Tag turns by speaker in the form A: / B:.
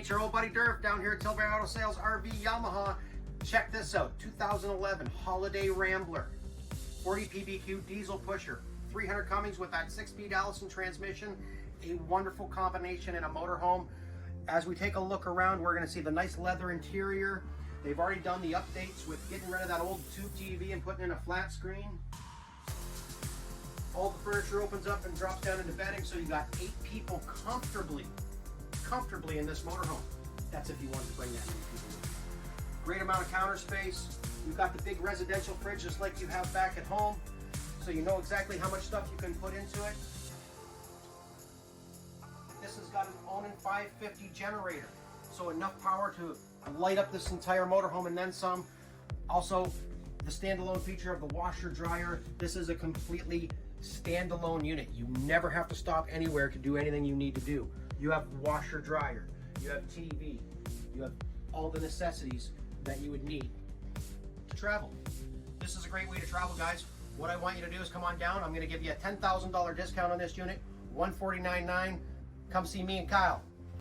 A: it's your old buddy Durf down here at Tilbury Auto Sales RV Yamaha. Check this out, 2011 Holiday Rambler, 40 PBQ diesel pusher, 300 Cummins with that 6-speed Allison transmission, a wonderful combination in a motorhome. As we take a look around, we're going to see the nice leather interior. They've already done the updates with getting rid of that old tube TV and putting in a flat screen. All the furniture opens up and drops down into bedding, so you got 8 people comfortably in this motorhome. That's if you wanted to bring that many people in. Great amount of counter space. You've got the big residential fridge just like you have back at home, so you know exactly how much stuff you can put into it. This has got an Onan 550 generator, so enough power to light up this entire motorhome and then some. Also, the standalone feature of the washer dryer. This is a completely standalone unit. You never have to stop anywhere to do anything you need to do. You have washer dryer, you have TV, you have all the necessities that you would need to travel. This is a great way to travel, guys. What I want you to do is come on down. I'm going to give you a $10,000 discount on this unit, $149,900. Come see me and Kyle.